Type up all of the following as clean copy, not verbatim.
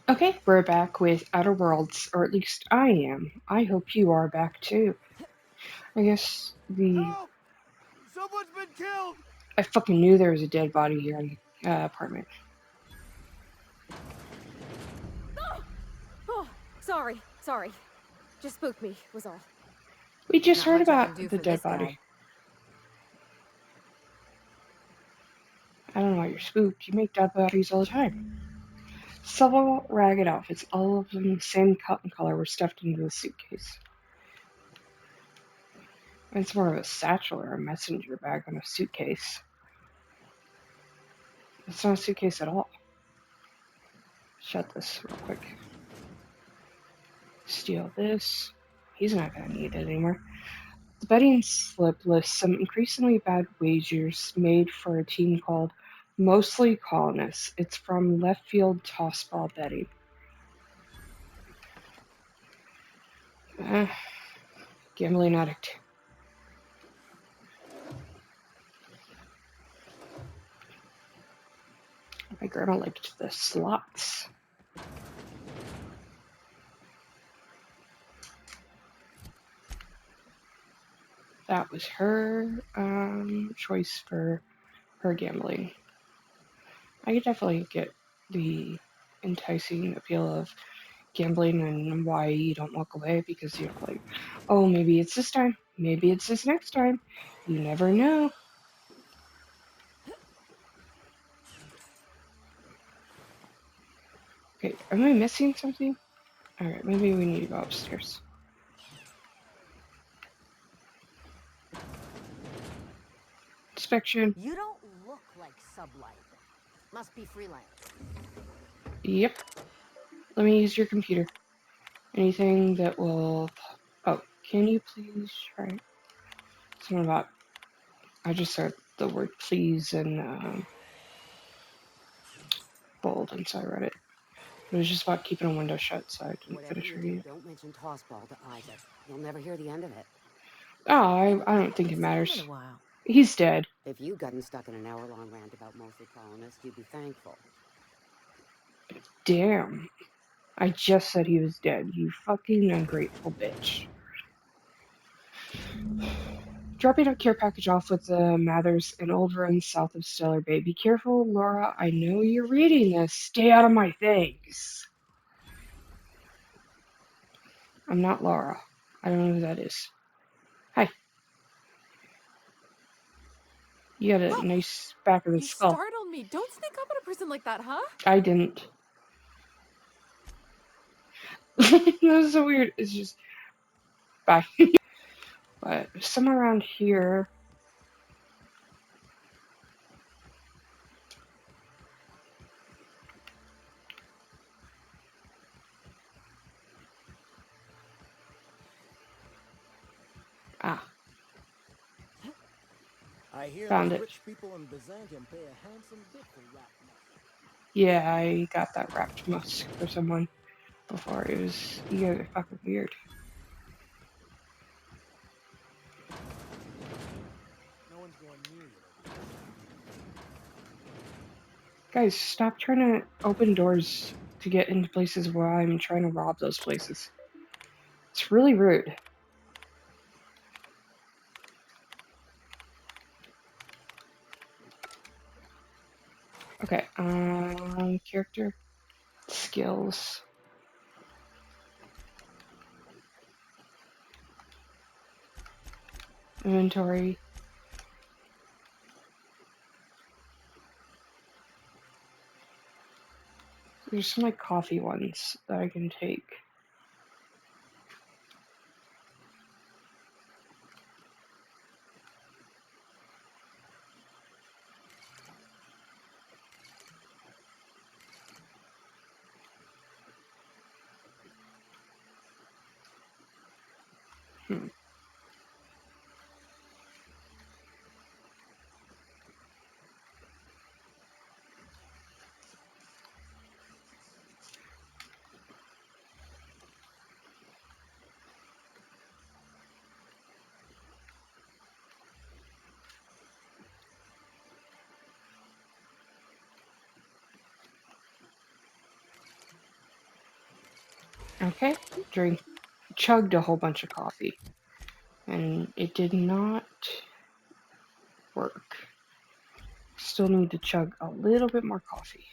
Okay, we're back with Outer Worlds, or at least I am. I hope you are back too. I guess the. Help! Someone's been killed! I fucking knew there was a dead body here in the apartment. Oh, sorry. Just spooked me, was all. We just Not heard much I about can do the for dead this body. guy. I don't know why you're spooked. You make dead bodies all the time. Several ragged outfits, all of them the same cut and color, were stuffed into the suitcase. It's more of a satchel or a messenger bag than a suitcase. It's not a suitcase at all. Shut this real quick. Steal this. He's not gonna need it anymore. The betting slip lists some increasingly bad wagers made for a team called Mostly Colonists. It's from Left Field Tossball Betting. Uh, Gambling addict. My grandma liked the slots. That was her choice for her gambling. I could definitely get the enticing appeal of gambling and why you don't walk away because you're like, oh, maybe it's this time, maybe it's this next time. You never know. Okay, am I missing something? Alright, maybe we need to go upstairs. Inspection. You don't look like Sublight. Must be freelance. Yep. Let me use your computer. Anything that will. Oh, can you please try? Something about. I just said the word please in bold, and so I read it. It was just about keeping a window shut, so I didn't Whatever finish you do, reading it. don't mention Tossball to Isaac. He'll never hear the end of it. Oh, I don't think it See you in matters. a while. He's dead. If you'd gotten stuck in an hour-long rant about mostly colonists, you'd be thankful. Damn. I just said he was dead, you fucking ungrateful bitch. Dropping a care package off with the Mathers in Old Run south of Stellar Bay. Be careful, Laura. I know you're reading this. Stay out of my things. I'm not Laura. I don't know who that is. Hi. You got a Oh, nice back of the you skull. startled me. Don't sneak up on a person like that, huh? I didn't. That was so weird. It's just bye. But somewhere around here. Ah, I hear found those it. rich people in Byzantium pay a handsome bit for rat musk. Yeah, I got that wrapped musk for someone before. It was, you guys are fucking weird. No one's going near you over there. Guys, stop trying to open doors to get into places where I'm trying to rob those places. It's really rude. Okay, character, skills, inventory. There's some like coffee ones that I can take. Hmm. Okay, chugged a whole bunch of coffee, and it did not work. Still need to chug a little bit more coffee.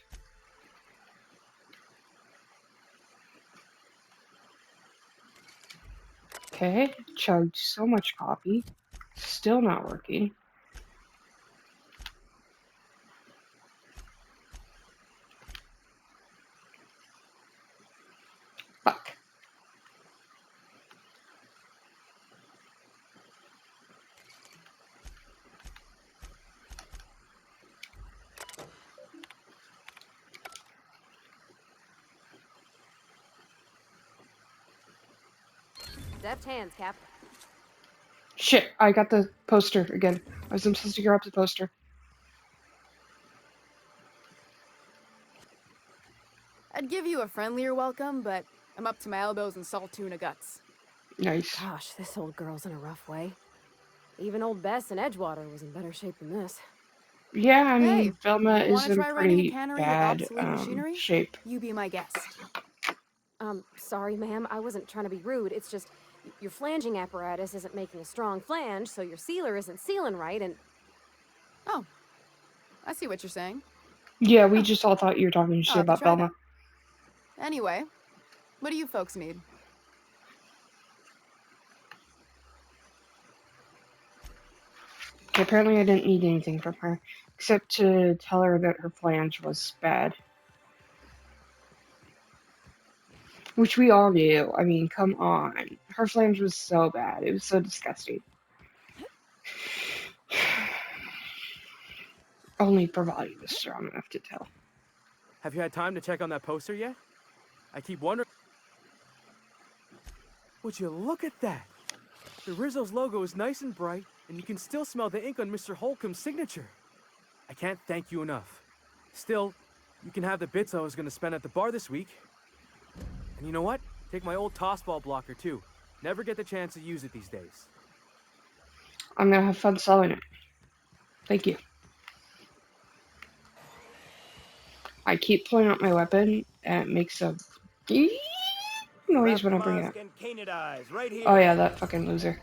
Okay, chugged so much coffee, still not working. Fuck. Deft hands, Cap. Shit, I got the poster again. I was supposed to grab the poster. I'd give you a friendlier welcome, but I'm up to my elbows in salt tuna guts. Nice. Gosh, this old girl's in a rough way. Even old Bess in Edgewater was in better shape than this. Yeah, I mean, Hey, Velma you want is to in try running a pretty cannery with bad obsolete machinery? shape. You be my guest. Sorry, ma'am. I wasn't trying to be rude. It's just your flanging apparatus isn't making a strong flange, so your sealer isn't sealing right, and Oh, I see what you're saying. Yeah, we Huh. just all thought you were talking shit I'll have to about try Velma. that. Anyway, what do you folks need? Apparently, I didn't need anything from her, except to tell her that her flange was bad. Which we all knew. I mean, come on. Her flange was so bad. It was so disgusting. Only Pravati was strong enough to tell. Have you had time to check on that poster yet? I keep wondering. Would you look at that? The Rizzo's logo is nice and bright, and you can still smell the ink on Mr. Holcomb's signature. I can't thank you enough. Still, you can have the bits I was going to spend at the bar this week. And you know what? Take my old tossball blocker too. Never get the chance to use it these days. I'm gonna have fun selling it. Thank you. I keep pulling out my weapon, and it makes a beep noise when I bring it up. And Canid eyes, right here. Oh yeah, that fucking loser.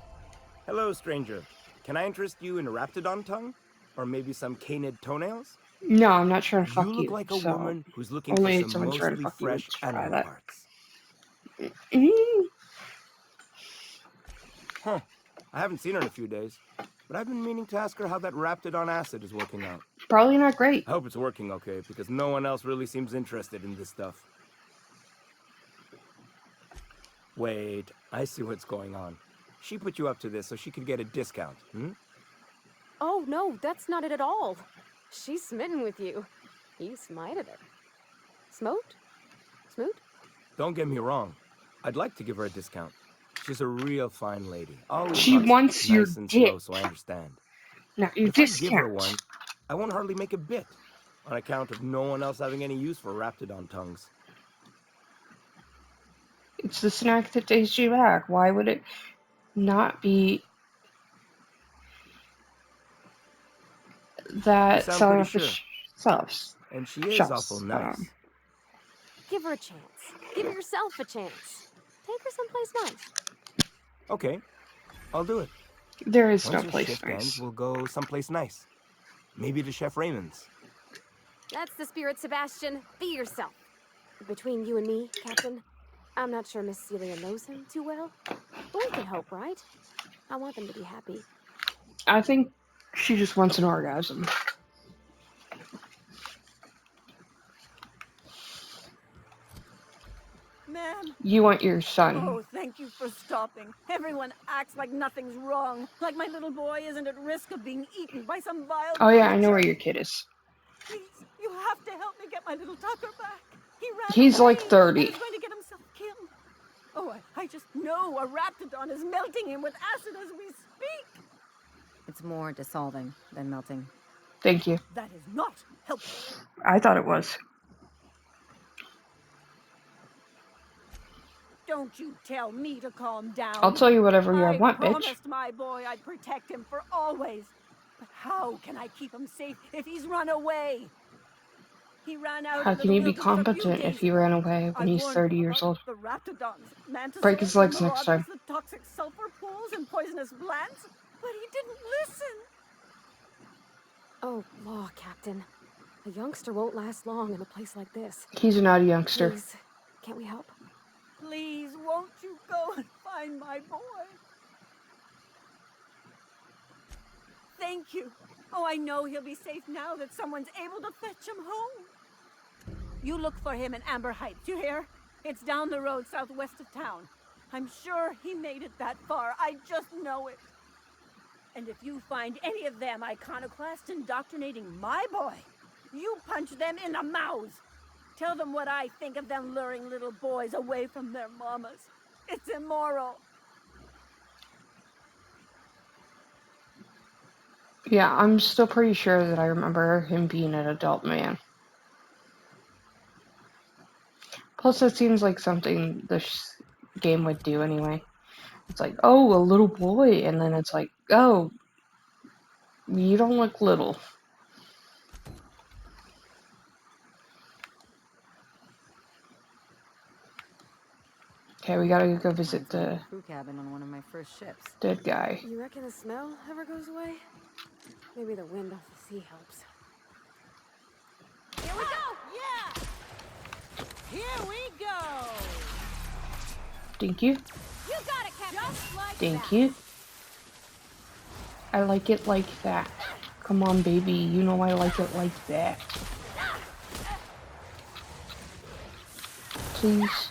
Hello, stranger. Can I interest you in a Raptidon tongue? Or maybe some canid toenails? No, I'm not trying to fuck You you. look like a so woman who's looking only for if some someone's trying to mostly fuck you would fresh try animal that. parts. Mm, Huh. I haven't seen her in a few days. But I've been meaning to ask her how that Raptidon acid is working out. probably not great. I hope it's working okay, because no one else really seems interested in this stuff. Wait, I see what's going on. She put you up to this so she could get a discount, hmm? oh no, that's not it at all. She's smitten with you. You smited her. Smoked? Smoot? Don't get me wrong. I'd like to give her a discount. She's a real fine lady. Always She talks wants your nice and dick. slow, so I understand. Not your If I give her discount. one, I won't hardly make a bit, on account of no one else having any use for Raptidon tongues. It's the snack that tastes you back. Why would it not be You that sound selling pretty off the sure. shops? And she is awful Shops. nice. Give her a chance. Give yourself a chance. Take her someplace nice. Okay, I'll do it. There is Once no your place shift ends, nice. we'll go someplace nice. Maybe to Chef Raymond's. That's the spirit, Sebastian. Be yourself. Between you and me, Captain, I'm not sure Miss Celia knows him too well. But we can hope, right? I want them to be happy. I think she just wants an orgasm. Ma'am. You want your son. Oh, thank you for stopping. Everyone acts like nothing's wrong. Like my little boy isn't at risk of being eaten by some vile Oh yeah, I know creature. where your kid is. Please, you have to help me get my little Tucker back. He ran He's away like 30. and is going to get himself killed. Oh, I just know a Raptidon is melting him with acid as we speak. It's more dissolving than melting. Thank you. That is not helpful. I thought it was. Don't you tell me to calm down. I'll tell you whatever you I want, bitch. promised my boy I'd protect him for always. But how can I keep him safe if he's run away? He ran out How into can the he be wilderness a few competent days if he ago. ran away I when he's warned 30 him years about old? the raptidons, Break mantisaurs, his the legs next marauders, time. the toxic sulfur pools, and poisonous plants, but he didn't listen. Oh, law, Captain. A youngster won't last long in a place like this. He's not a youngster. Please, can't we help? Please, won't you go and find my boy? Thank you. Oh, I know he'll be safe now that someone's able to fetch him home. You look for him in Amber Heights, you hear? It's down the road southwest of town. I'm sure he made it that far. I just know it. And if you find any of them iconoclast indoctrinating my boy, you punch them in the mouths. Tell them what I think of them luring little boys away from their mamas. It's immoral. Yeah, I'm still pretty sure that I remember him being an adult man. Plus, that seems like something this game would do anyway. It's like, oh, a little boy, and then it's like, oh, you don't look little. Okay, we gotta go visit Reminds me of the the crew cabin on one of my first ships. dead guy. You reckon the smell ever goes away? Maybe the wind off the sea helps. Here we go! Yeah! Here we go! Thank you. You got it, Captain! Just like Thank that. you. I like it like that. Come on, baby. You know I like it like that. Please.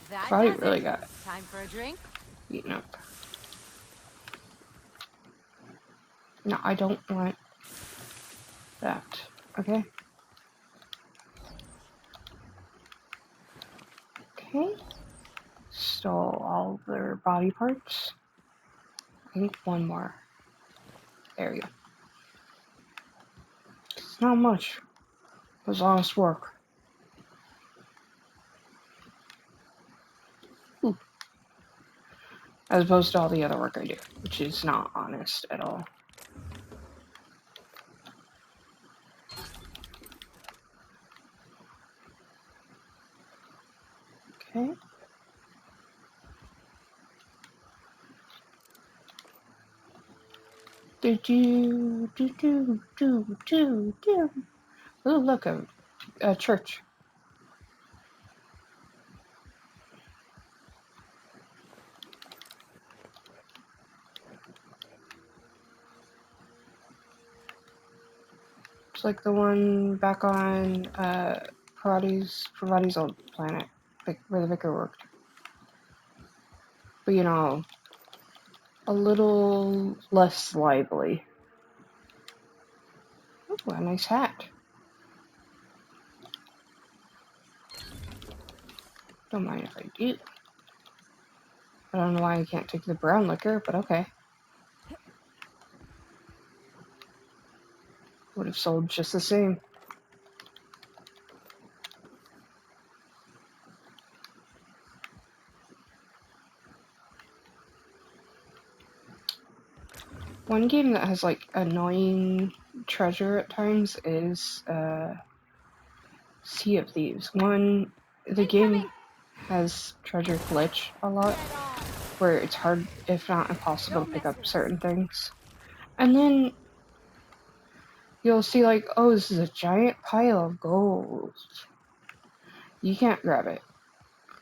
That Probably does really it. got Time for a drink? eaten up. No, I don't want that. Okay. Okay. Stole all their body parts. I think one more. There we go. It's not much. It was honest work. Ooh. As opposed to all the other work I do, which is not honest at all. Okay. Do. Oh, look, a church. It's like the one back on Parvati's old planet, where the vicar worked. But you know, a little less lively. Ooh, a nice hat. Don't mind if I do. I don't know why I can't take the brown liquor, but okay. Would have sold just the same. One game that has like annoying treasure at times is Sea of Thieves. The game has treasure glitch a lot, where it's hard, if not impossible, to pick up certain things. And then you'll see like, oh, this is a giant pile of gold. You can't grab it.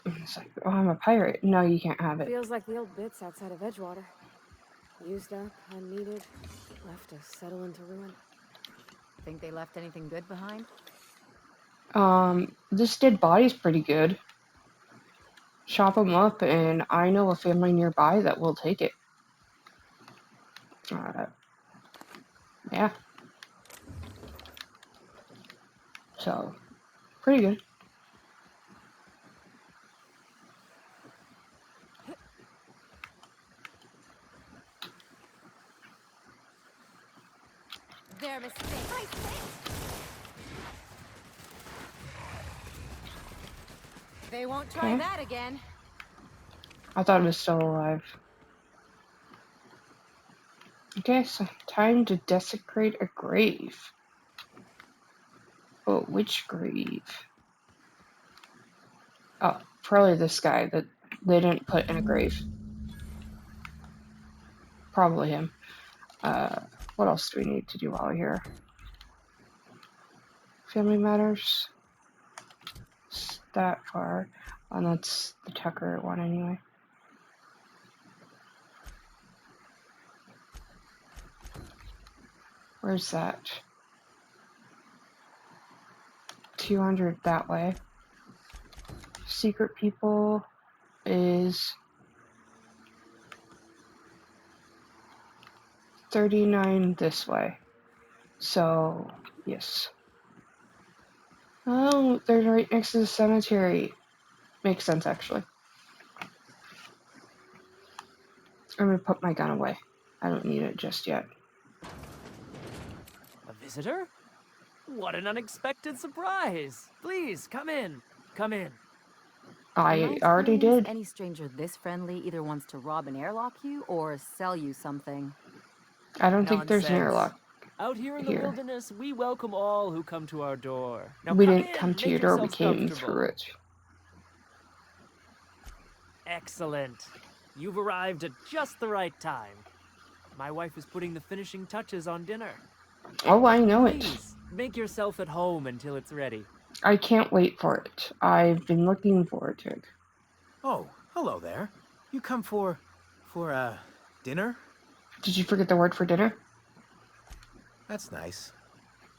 It's like, oh, I'm a pirate. No, you can't have it. Feels like the old bits outside of Edgewater. Used up, unneeded, left to settle into ruin. Think they left anything good behind? This dead body's pretty good. Chop them up, and I know a family nearby that will take it. Yeah. So, pretty good. Their mistake. They won't try Okay. that again. I thought it was still alive. Okay, so time to desecrate a grave. Oh, which grave? Oh, probably this guy that they didn't put in a grave. Probably him. What else do we need to do while we're here? Family matters. It's that far. And that's the Tucker one anyway. Where's that? 200 that way. Secret people is 39 this way. So, yes. Oh, they're right next to the cemetery. Makes sense, actually. I'm gonna put my gun away. I don't need it just yet. A visitor? What an unexpected surprise! Please, come in. Come in. I In my already experience, did. any stranger this friendly either wants to rob and airlock you or sell you something. I don't think there's an Nonsense. airlock Out here in the here. wilderness, we welcome all who come to our door. Now We come didn't in, come to make your door, we yourselves came comfortable. through it. Excellent. You've arrived at just the right time. My wife is putting the finishing touches on dinner. Oh, I know it. Please, make yourself at home until it's ready. I can't wait for it. I've been looking forward to it. Oh, hello there. You come for dinner? Did you forget the word for dinner? That's nice.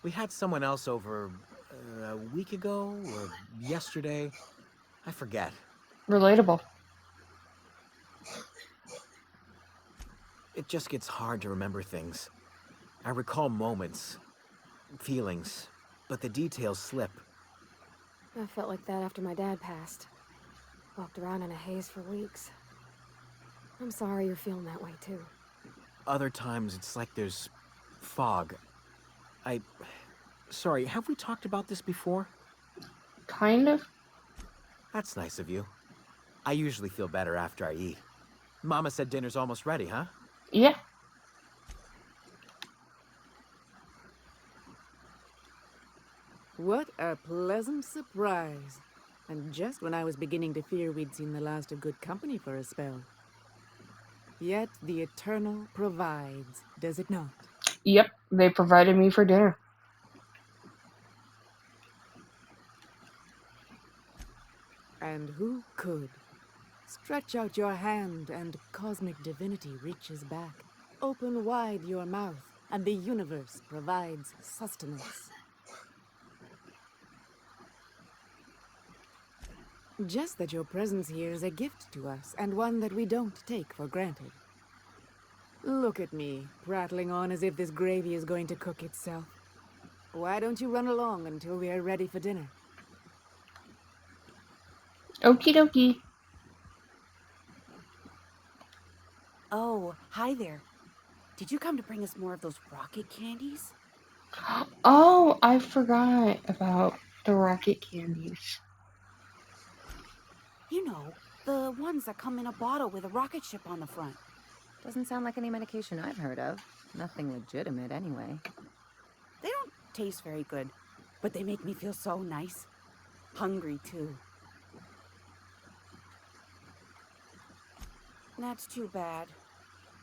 We had someone else over a week ago or yesterday. I forget. Relatable. It just gets hard to remember things. I recall moments, feelings, but the details slip. I felt like that after my dad passed. Walked around in a haze for weeks. I'm sorry you're feeling that way too. Other times it's like there's fog. Sorry, have we talked about this before? Kind of. That's nice of you. I usually feel better after I eat. Mama said dinner's almost ready, huh? Yeah. What a pleasant surprise. And just when I was beginning to fear we'd seen the last of good company for a spell. Yet the Eternal provides, does it not? Yep, they provided me for dinner. And who could? Stretch out your hand and cosmic divinity reaches back. Open wide your mouth and the universe provides sustenance. Just that your presence here is a gift to us, and one that we don't take for granted. Look at me, prattling on as if this gravy is going to cook itself. Why don't you run along until we are ready for dinner? Okie dokie. Oh, hi there. Did you come to bring us more of those rocket candies? Oh, I forgot about the rocket candies. You know, the ones that come in a bottle with a rocket ship on the front. Doesn't sound like any medication I've heard of. Nothing legitimate, anyway. They don't taste very good, but they make me feel so nice. Hungry, too. That's too bad.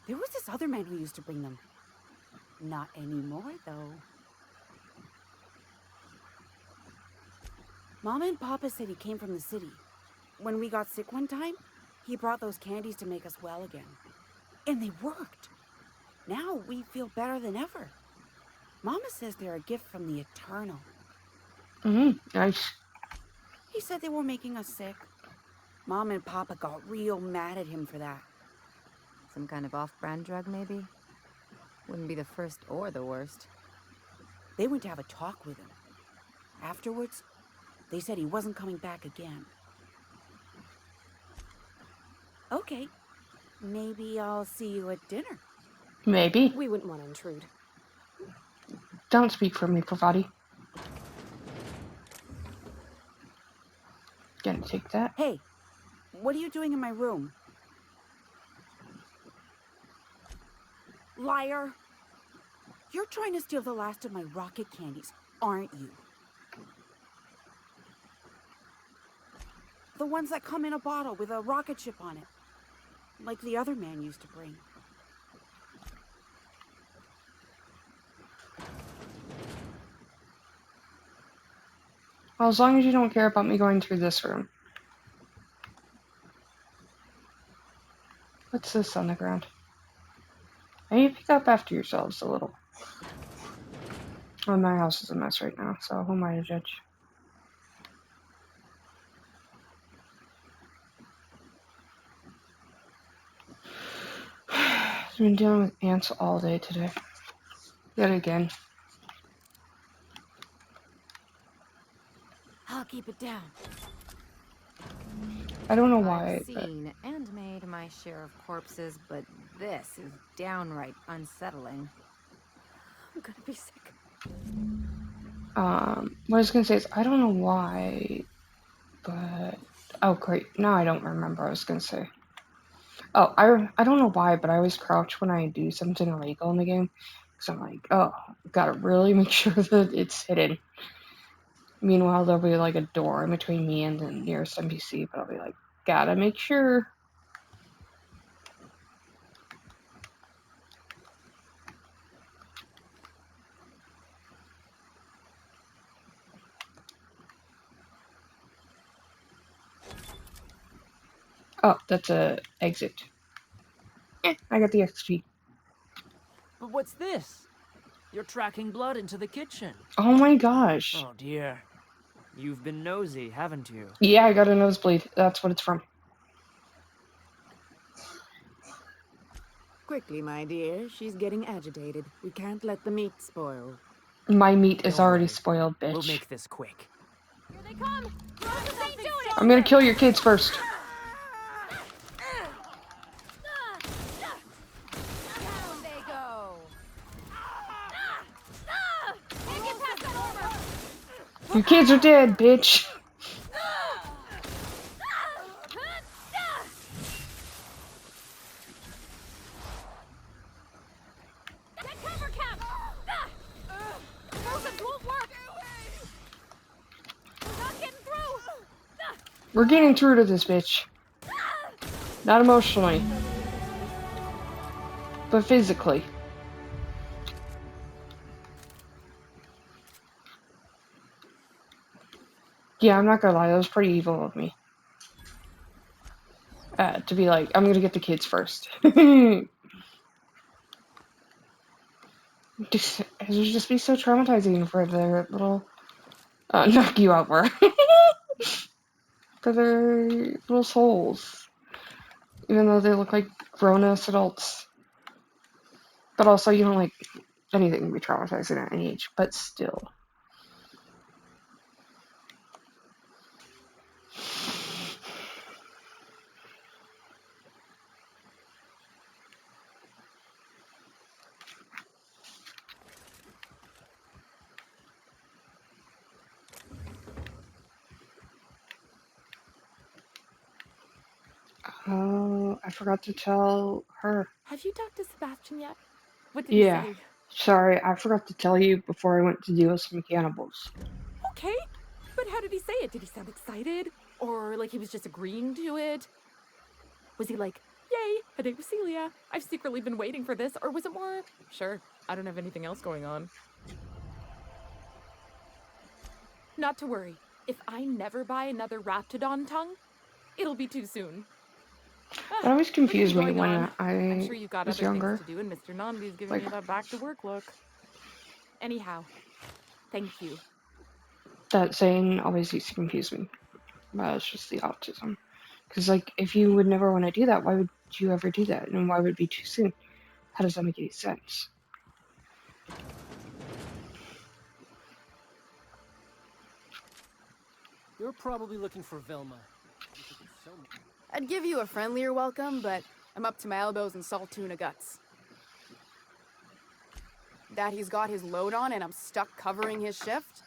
There was this other man who used to bring them. Not anymore, though. Mama and Papa said he came from the city. When we got sick one time, he brought those candies to make us well again. And they worked. Now we feel better than ever. Mama says they're a gift from the Eternal. Nice. He said they were making us sick. Mom and Papa got real mad at him for that. Some kind of off-brand drug, maybe? Wouldn't be the first or the worst. They went to have a talk with him. Afterwards, they said he wasn't coming back again. Okay, maybe I'll see you at dinner. Maybe. We wouldn't want to intrude. Don't speak for me, Pravati. Gonna take that. Hey, what are you doing in my room? Liar! You're trying to steal the last of my rocket candies, aren't you? The ones that come in a bottle with a rocket ship on it. Like the other man used to bring. Well, as long as you don't care about me going through this room. What's this on the ground? I need to pick up after yourselves a little. Well, my house is a mess right now, so who am I to judge? I've been dealing with ants all day today. Yet again. I'll keep it down. I don't know why, I've seen and made my share of corpses, but this is downright unsettling. I'm gonna be sick. what I was gonna say is, I don't know why, but... Oh, great. Now I don't remember what I was gonna say. Oh, I don't know why, but I always crouch when I do something illegal in the game. Because I'm like, oh, gotta really make sure that it's hidden. Meanwhile, there'll be like a door in between me and the nearest NPC, but I'll be like, gotta make sure. Oh, that's a exit. I got the XP. But what's this? You're tracking blood into the kitchen. Oh my gosh. Oh dear. You've been nosy, haven't you? Yeah, I got a nosebleed. That's what it's from. Quickly, my dear. She's getting agitated. We can't let the meat spoil. My meat is Don't already worry. spoiled, bitch. We'll make this quick. Here they come! Roses ain't doing it! I'm gonna kill your kids first. Down they go! Can't get past that armor! Your kids are dead, bitch. Get cover, Cap! Roses won't work! We're not getting through! We're getting through to this bitch. Not emotionally, but physically. Yeah, I'm not gonna lie, that was pretty evil of me. To be like, I'm gonna get the kids first. It would just be so traumatizing for their little knock you out word. For their little souls. Even though they look like grown-ass adults. But also, you don't like anything can be traumatizing at any age, but still. Oh, I forgot to tell her. Have you talked to Sebastian yet? What did Yeah. he say? Sorry, I forgot to tell you before I went to deal with some cannibals. Okay, but how did he say it? Did he sound excited? Or like he was just agreeing to it? Was he like, yay, a date with Celia. I've secretly been waiting for this. Or was it more, sure, I don't have anything else going on. Not to worry. If I never buy another Raptidon tongue, it'll be too soon. That always confused me Going when on. I'm I sure you've got was other younger. things to do, and Mr. Nandi's giving Like- you that back to work look. Anyhow, thank you. That saying always used to confuse me. Well, it's just the autism. Because, like, if you would never want to do that, why would you ever do that? And why would it be too soon? How does that make any sense? You're probably looking for Vilma. I'd give you a friendlier welcome, but I'm up to my elbows in salt tuna guts. That he's got his load on and I'm stuck covering his shift?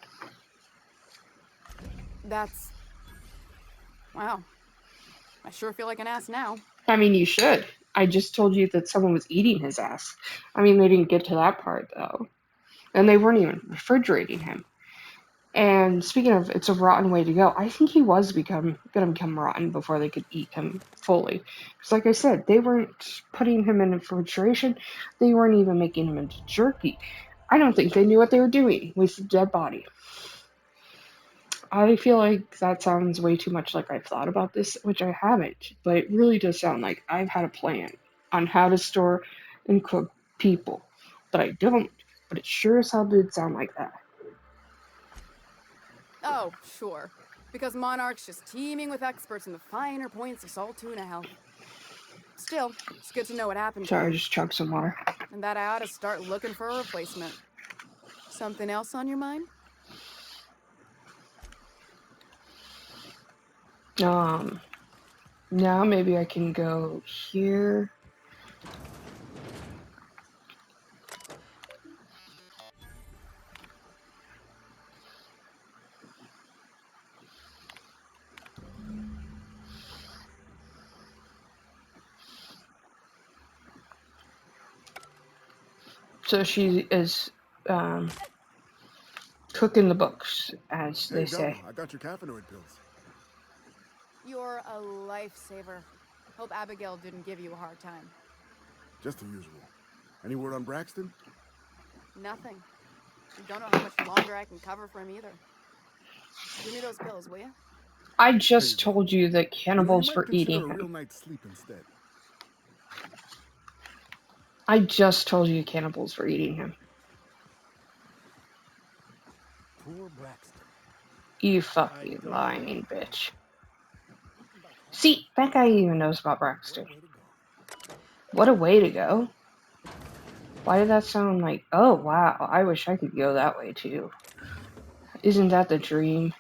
That's... Wow. I sure feel like an ass now. I mean, you should. I just told you that someone was eating his ass. I mean, they didn't get to that part, though. And they weren't even refrigerating him. And speaking of, it's a rotten way to go. I think he was gonna become rotten before they could eat him fully. Because, like I said, they weren't putting him in refrigeration. They weren't even making him into jerky. I don't think they knew what they were doing with the dead body. I feel like that sounds way too much like I've thought about this, which I haven't. But it really does sound like I've had a plan on how to store and cook people. But I don't. But it sure as hell did sound like that. Oh, sure. Because Monarch's just teeming with experts in the finer points of salt tuna health. Still, it's good to know what happened to Sorry, I him. just chugged some water. And that I ought to start looking for a replacement. Something else on your mind? Now maybe I can go here. So she is cooking the books, as they say. I got your caffeinoid pills. You're a lifesaver. Hope Abigail didn't give you a hard time. Just the usual. Any word on Braxton? Nothing. Don't know how much longer I can cover for him either. Give me those pills, will you? I just told you that cannibals were eating a real him. night's sleep instead. I just told you cannibals were eating him. Poor Braxton. You fucking lying bitch. See, that guy even knows about Braxton. What a way to go. Why did that sound like, oh wow, I wish I could go that way too. Isn't that the dream?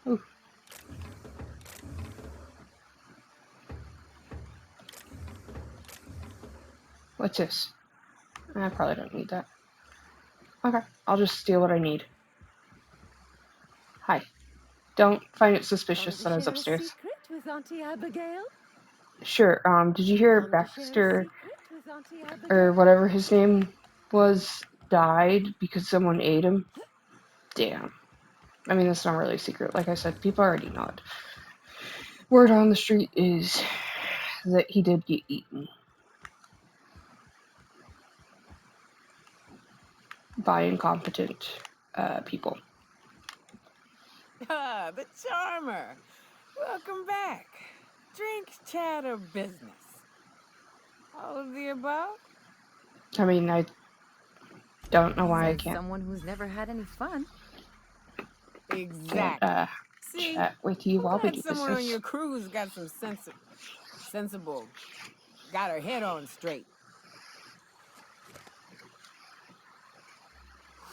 Ooh. What's this? I probably don't need that. Okay, I'll just steal what I need. Hi. Don't find it suspicious that I was upstairs. Secret with Auntie Abigail? Sure, did you hear Baxter, or whatever his name was, died because someone ate him? Damn. I mean, that's not really a secret. Like I said, people already know it. Word on the street is that he did get eaten by incompetent people. Ah, the charmer. Welcome back. Drink, chat, or business? All of the above? I mean, I don't know why I Says can't someone who's never had any fun. Exactly. See, chat with you I'm while we glad do someone on business. your crew's got some sensible, got her head on straight.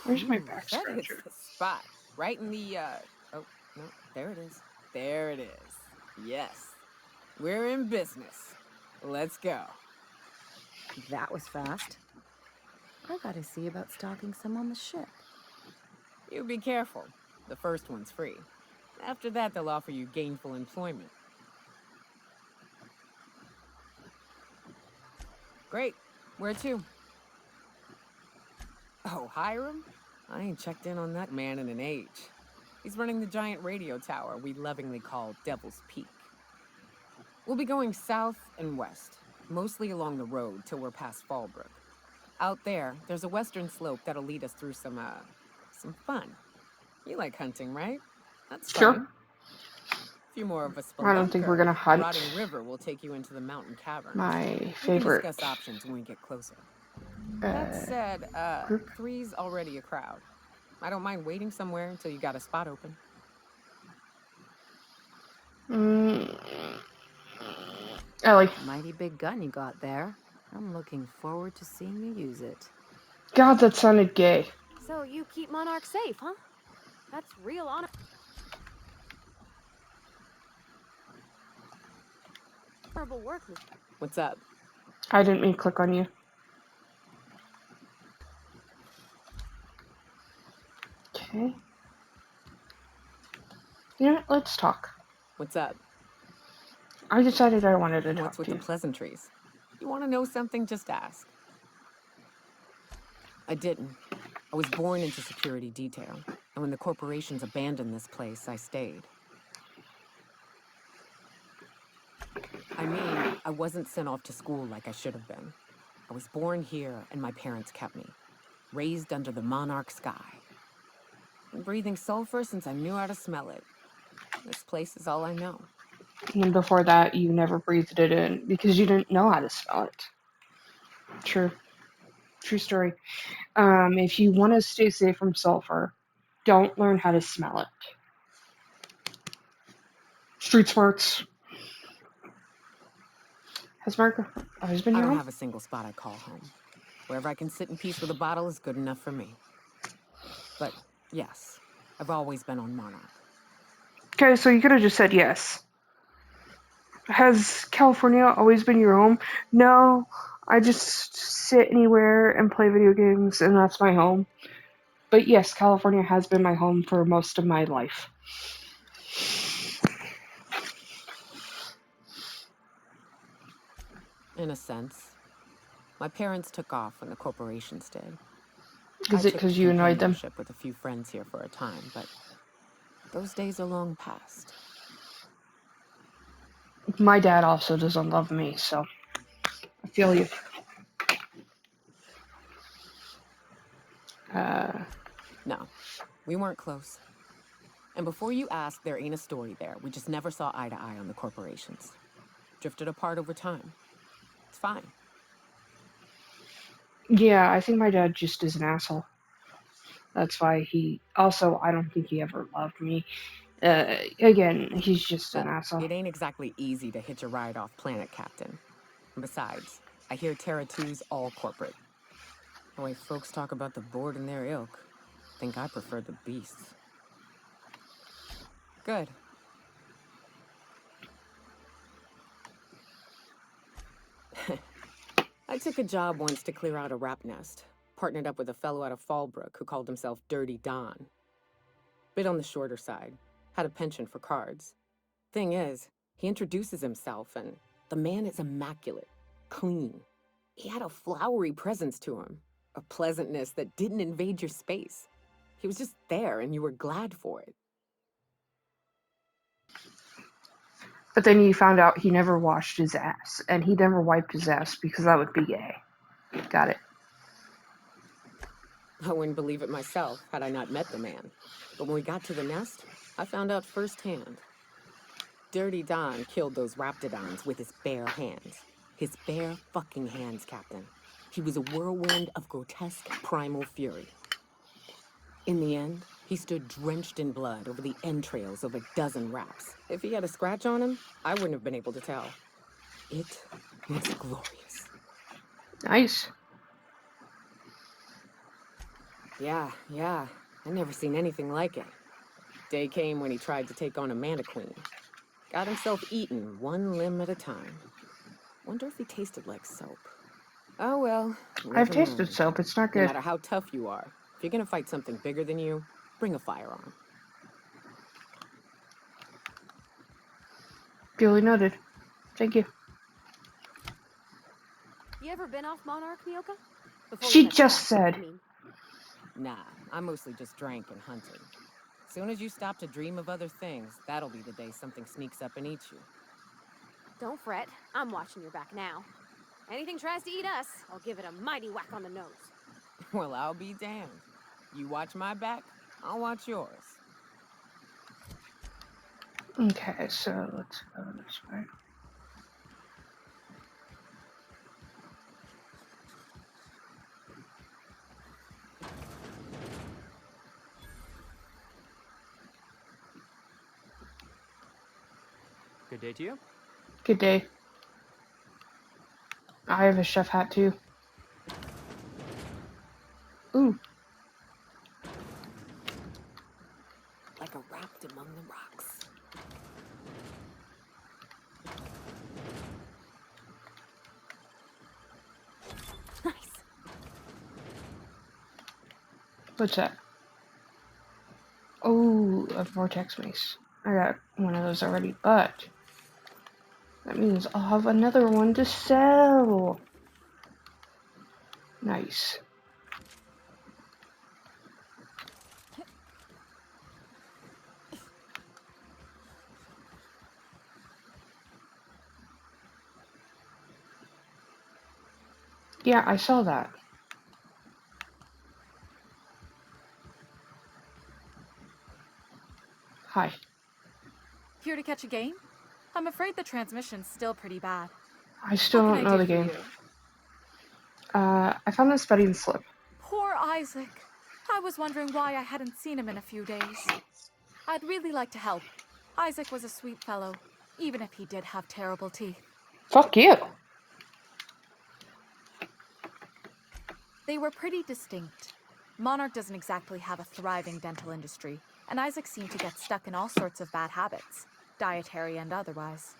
Where's my Ooh, back that hits scratcher? the spot. Right in the, oh, no, there it is. There it is. Yes. We're in business. Let's go. That was fast. I gotta see about stalking some on the ship. You be careful. The first one's free. After that, they'll offer you gainful employment. Great. Where to? Oh, Hiram? I ain't checked in on that man in an age. He's running the giant radio tower we lovingly call Devil's Peak. We'll be going south and west, mostly along the road till we're past Fallbrook. Out there, there's a western slope that'll lead us through some fun. You like hunting, right? That's Sure. fine. If you're more of a spelunker, I don't think we're gonna hunt. Rotting River will take you into the mountain caverns. My We can favorite discuss options when we get closer. That said, group. 3's already a crowd. I don't mind waiting somewhere until you got a spot open. Ellie. Mighty big gun you got there. I'm looking forward to seeing you use it. God, that sounded gay. So you keep Monarch safe, huh? That's real honor. Honorable work, Miss. What's up? I didn't mean to click on you. You know what? Let's talk. What's up? I decided I wanted to What's talk with to the you. pleasantries? You want to know something? Just ask. I didn't. I was born into security detail, and when the corporations abandoned this place, I stayed. I mean, I wasn't sent off to school like I should have been. I was born here, and my parents kept me. Raised under the monarch sky. Been breathing sulfur since I knew how to smell it. This place is all I know. And before that, you never breathed it in because you didn't know how to smell it. True. True story. If you want to stay safe from sulfur, don't learn how to smell it. Street smarts. Has Mark always been I your don't home? have a single spot I call home. Wherever I can sit in peace with a bottle is good enough for me. But yes, I've always been on Monarch. Okay, so you could have just said yes. Has California always been your home? No, I just sit anywhere and play video games, and that's my home. But yes, California has been my home for most of my life. In a sense. My parents took off when the corporations did. Is I it took because you annoyed them? companionship with a few friends here for a time, but those days are long past. My dad also doesn't love me, so I feel you. No, we weren't close. And before you ask, there ain't a story there. We just never saw eye to eye on the corporations. Drifted apart over time. It's fine. Yeah, I think my dad just is an asshole. That's why he. Also, I don't think he ever loved me. Again, he's just an Well, asshole. it ain't exactly easy to hitch a ride off planet, Captain. And besides, I hear Terra 2's all corporate. The way folks talk about the board and their ilk, think I prefer the beasts. Good. I took a job once to clear out a rap nest. Partnered up with a fellow out of Fallbrook who called himself Dirty Don. Bit on the shorter side. Had a penchant for cards. Thing is, he introduces himself and the man is immaculate. Clean. He had a flowery presence to him. A pleasantness that didn't invade your space. He was just there and you were glad for it. But then you found out he never washed his ass, and he never wiped his ass because that would be gay. Got it. I wouldn't believe it myself had I not met the man. But when we got to the nest, I found out firsthand. Dirty Don killed those raptidons with his bare hands. His bare fucking hands, Captain. He was a whirlwind of grotesque primal fury. In the end, he stood drenched in blood over the entrails of a dozen raps. If he had a scratch on him, I wouldn't have been able to tell. It was glorious. Nice. Yeah. I never seen anything like it. Day came when he tried to take on Amanda Queen. Got himself eaten one limb at a time. Wonder if he tasted like soap. Oh well, I've live and tasted learn. soap. It's not No good. matter how tough you are, if you're gonna fight something bigger than you, bring a firearm. Duly noted. Thank you. You ever been off Monarch, Mioka? Before you She met just Sebastian, said. I mean. Nah, I mostly just drank and hunted. Soon as you stop to dream of other things, that'll be the day something sneaks up and eats you. Don't fret. I'm watching your back now. Anything tries to eat us, I'll give it a mighty whack on the nose. Well, I'll be damned. You watch my back, I'll watch yours. Okay, so let's go this way. Good day to you. Good day. I have a chef hat too. Ooh. Like a rapt among the rocks. Nice. What's that? Oh, a vortex mace. I got one of those already, but that means I'll have another one to sell. Nice. Yeah, I saw that. Hi. Here to catch a game? I'm afraid the transmission's still pretty bad. I still What don't can I know do the for game. you? I found this betting slip. Poor Isaac. I was wondering why I hadn't seen him in a few days. I'd really like to help. Isaac was a sweet fellow, even if he did have terrible teeth. Fuck you. They were pretty distinct. Monarch doesn't exactly have a thriving dental industry, and Isaac seemed to get stuck in all sorts of bad habits, dietary and otherwise.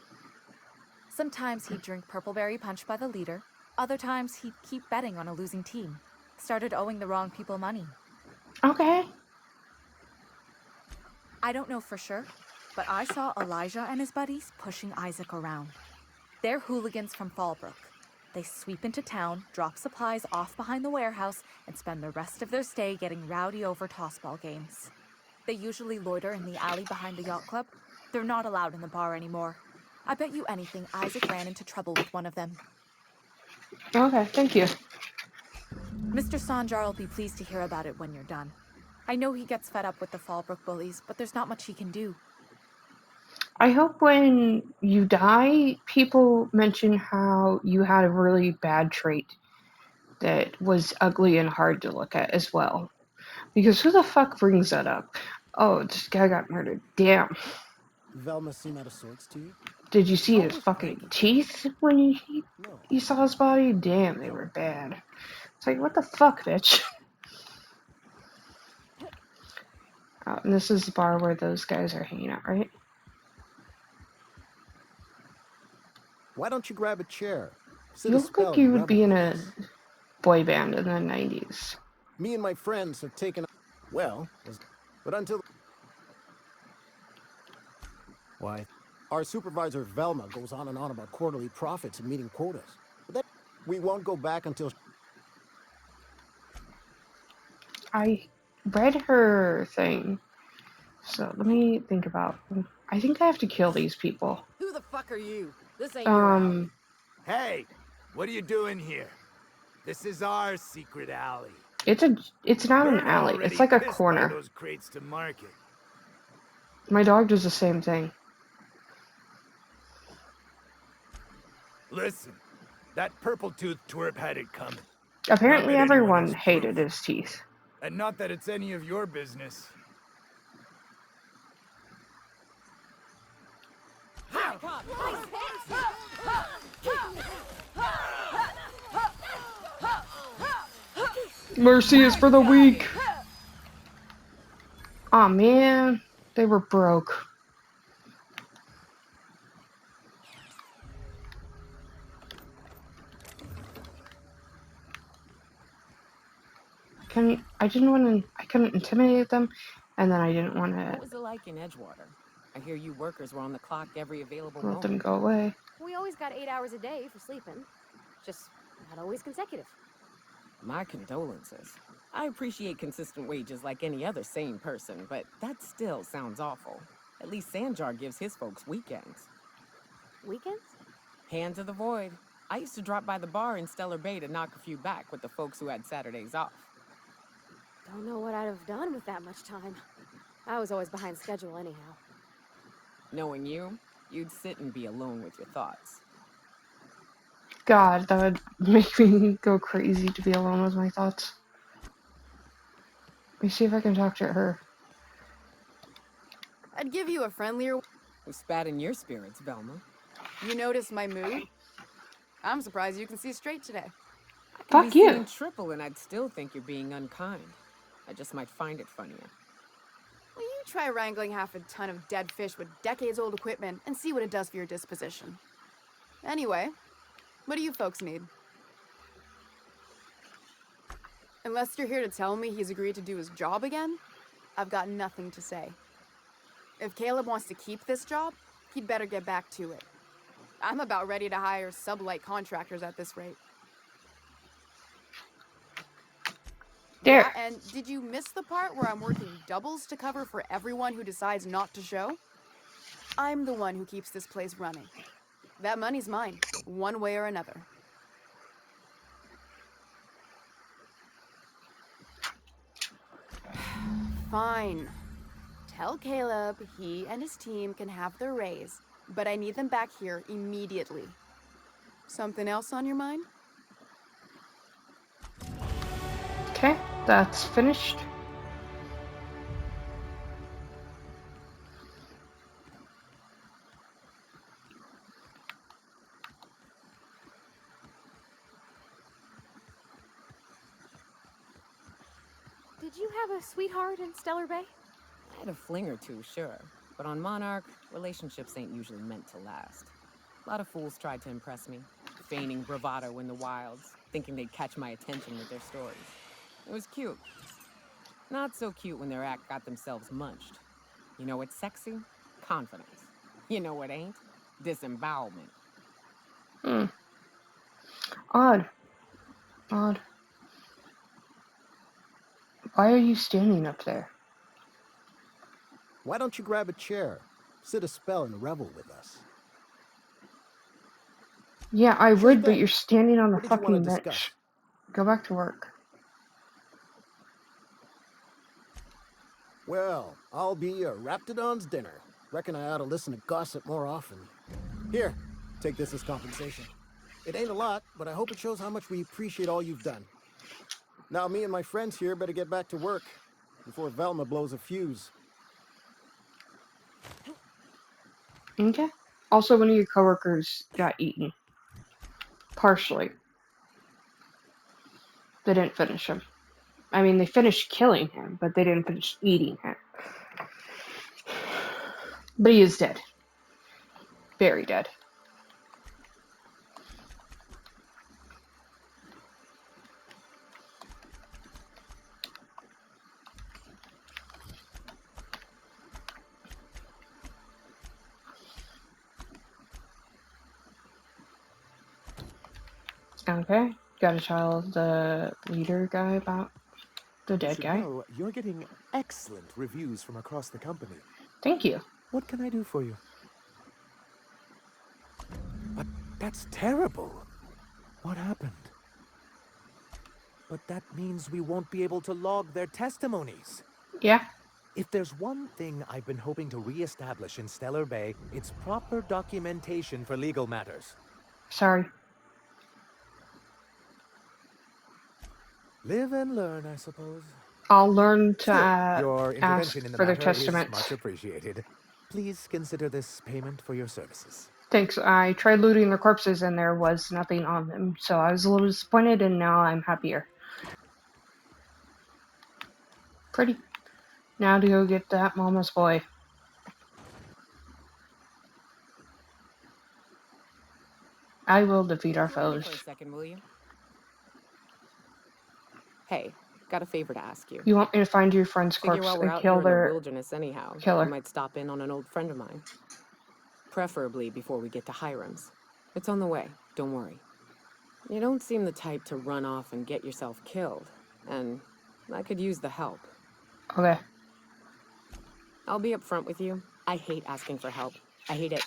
Sometimes he'd drink purpleberry punch by the liter, other times he'd keep betting on a losing team. Started owing the wrong people money. Okay. I don't know for sure, but I saw Elijah and his buddies pushing Isaac around. They're hooligans from Fallbrook. They sweep into town, drop supplies off behind the warehouse, and spend the rest of their stay getting rowdy over tossball games. They usually loiter in the alley behind the yacht club. They're not allowed in the bar anymore. I bet you anything Isaac ran into trouble with one of them. Okay, thank you. Mr. Sanjar will be pleased to hear about it when you're done. I know he gets fed up with the Fallbrook bullies, but there's not much he can do. I hope when you die, people mention how you had a really bad trait that was ugly and hard to look at as well. Because who the fuck brings that up? Oh, this guy got murdered. Damn. Velma seem out of sorts to you? Did you see his fucking teeth when you saw his body? Damn, they were bad. It's like, what the fuck, bitch? And this is the bar where those guys are hanging out, right? Why don't you grab a chair? Sit You a look spell like you and would revel, be in a please. boy band in the 90s. Me and my friends have taken... Well, but until... Why? Our supervisor, Velma, goes on and on about quarterly profits and meeting quotas. But then we won't go back until... I read her thing. So let me think about... I think I have to kill these people. Who the fuck are you? This ain't your alley. Hey, what are you doing here? This is our secret alley. It's not an Burner alley. already It's like a pissed by corner. those crates to market. My dog does the same thing. Listen, that purple-toothed twerp had it coming. Apparently Not that anyone everyone has hated proof. his teeth. And not that it's any of your business. Mercy is for the weak. Aw, man. They were broke. I couldn't intimidate them, and then I didn't want What to was it like in Edgewater? I hear you workers were on the clock every available let them moment. go away. We always got 8 hours a day for sleeping. Just not always consecutive. My condolences. I appreciate consistent wages like any other sane person, but that still sounds awful. At least Sanjar gives his folks weekends. Weekends? Hand to the void. I used to drop by the bar in Stellar Bay to knock a few back with the folks who had Saturdays off. Don't know what I'd have done with that much time. I was always behind schedule anyhow. Knowing you, you'd sit and be alone with your thoughts. God, that would make me go crazy to be alone with my thoughts. Let me see if I can talk to her. I'd give you a friendlier... Who spat in your spirits, Velma? You noticed my mood? I'm surprised you can see straight today. I Fuck could be you. seeing triple and I'd still think you're being unkind. I just might find it funnier. Well, you try wrangling half a ton of dead fish with decades-old equipment and see what it does for your disposition. Anyway, what do you folks need? Unless you're here to tell me he's agreed to do his job again, I've got nothing to say. If Caleb wants to keep this job, he'd better get back to it. I'm about ready to hire sublight contractors at this rate. There. Yeah, and did you miss the part where I'm working doubles to cover for everyone who decides not to show? I'm the one who keeps this place running. That money's mine, one way or another. Fine. Tell Caleb he and his team can have their raise, but I need them back here immediately. Something else on your mind? Okay, that's finished. Did you have a sweetheart in Stellar Bay? I had a fling or two, sure. But on Monarch, relationships ain't usually meant to last. A lot of fools tried to impress me, feigning bravado in the wilds, thinking they'd catch my attention with their stories. It was cute. Not so cute when their act got themselves munched. You know what's sexy? Confidence. You know what ain't? Disembowelment. Hmm. Odd. Odd. Why are you standing up there? Why don't you grab a chair, sit a spell, and revel with us? Yeah, I Sure would, but thing. you're standing on the What did you want to fucking discuss? bench. Go back to work. Well, I'll be Raptidon's dinner. Reckon I ought to listen to gossip more often. Here, take this as compensation. It ain't a lot, but I hope it shows how much we appreciate all you've done. Now me and my friends here better get back to work before Velma blows a fuse. Okay. Also, one of your coworkers got eaten. Partially. They didn't finish him. I mean, they finished killing him, but they didn't finish eating him. But he is dead. Very dead. Okay. Gotta tell the leader guy about the You dead should guy. know you're getting excellent reviews from across the company. Thank you. What can I do for you? But that's terrible. What happened? But that means we won't be able to log their testimonies. Yeah. If there's one thing I've been hoping to re-establish in Stellar Bay, it's proper documentation for legal matters. Sorry. Live and learn, I suppose. I'll learn to Still, your ask intervention in the for their matter is testaments. much appreciated. Please consider this payment for your services. Thanks. I tried looting their corpses and there was nothing on them, so I was a little disappointed and now I'm happier. Pretty. Now to go get that mama's boy. I will defeat our Join me foes. for a second, will you? Hey, got a favor to ask you. You want me to find your friend's Figure corpse while we're and out kill here in the their wilderness anyhow, killer? you might stop in on an old friend of mine. Preferably before we get to Hiram's. It's on the way, don't worry. You don't seem the type to run off and get yourself killed, and I could use the help. Okay. I'll be upfront with you. I hate asking for help. I hate it.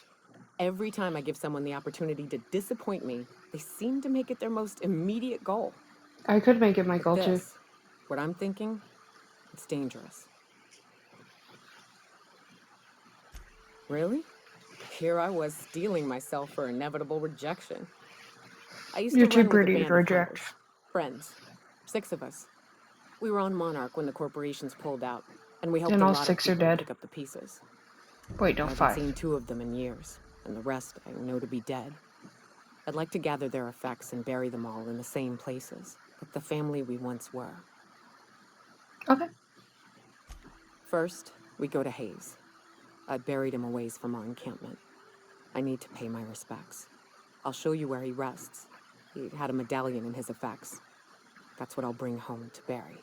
Every time I give someone the opportunity to disappoint me, they seem to make it their most immediate goal. I could make it my But goal too. this, what I'm thinking, it's dangerous. Really? Here I was steeling myself for inevitable rejection. I used You're to too run with a pretty to band of reject. hunters. Friends. 6 of us. We were on Monarch when the corporations pulled out, and we helped And a all lot of 6 are people dead. pick up the pieces. Wait, no, I haven't 5. seen 2 of them in years, and the rest I know to be dead. I'd like to gather their effects and bury them all in the same places, like the family we once were. Okay. First, we go to Hayes. I buried him a ways from our encampment. I need to pay my respects. I'll show you where he rests. He had a medallion in his effects. That's what I'll bring home to Barry.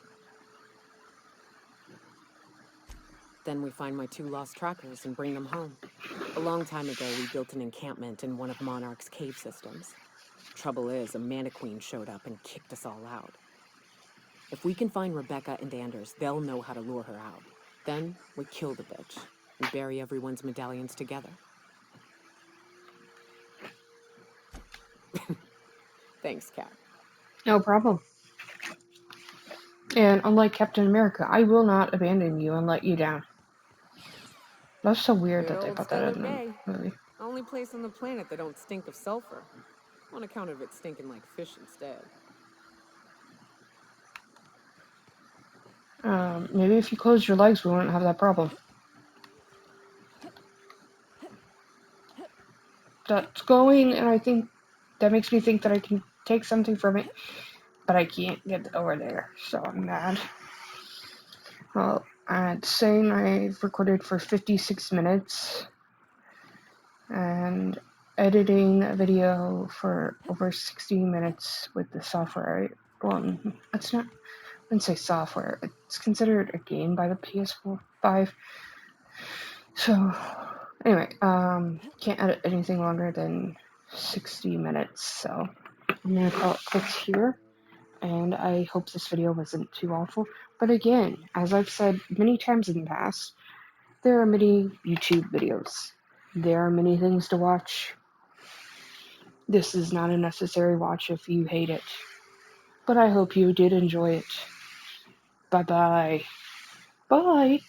Then we find my 2 lost trackers and bring them home. A long time ago, we built an encampment in one of Monarch's cave systems. Trouble is, a Mantiqueen showed up and kicked us all out. If we can find Rebecca and Anders, they'll know how to lure her out. Then we kill the bitch and bury everyone's medallions together. Thanks, Cap. No problem. And unlike Captain America, I will not abandon you and let you down. That's so weird Good that they old put that Stellar in Bay. the movie. Only place on the planet that don't stink of sulfur. On account of it stinking like fish instead. Maybe if you closed your legs, we wouldn't have that problem. That's going, and I think that makes me think that I can take something from it, but I can't get over there, so I'm mad. Well, it's saying I've recorded for 56 minutes, and editing a video for over 60 minutes with the software. Well, it's not, I wouldn't say software, it's considered a game by the PS5. So, anyway, can't edit anything longer than 60 minutes, so I'm gonna call it quits here, and I hope this video wasn't too awful. But again, as I've said many times in the past, there are many YouTube videos. There are many things to watch. This is not a necessary watch if you hate it. But I hope you did enjoy it. Bye-bye. Bye!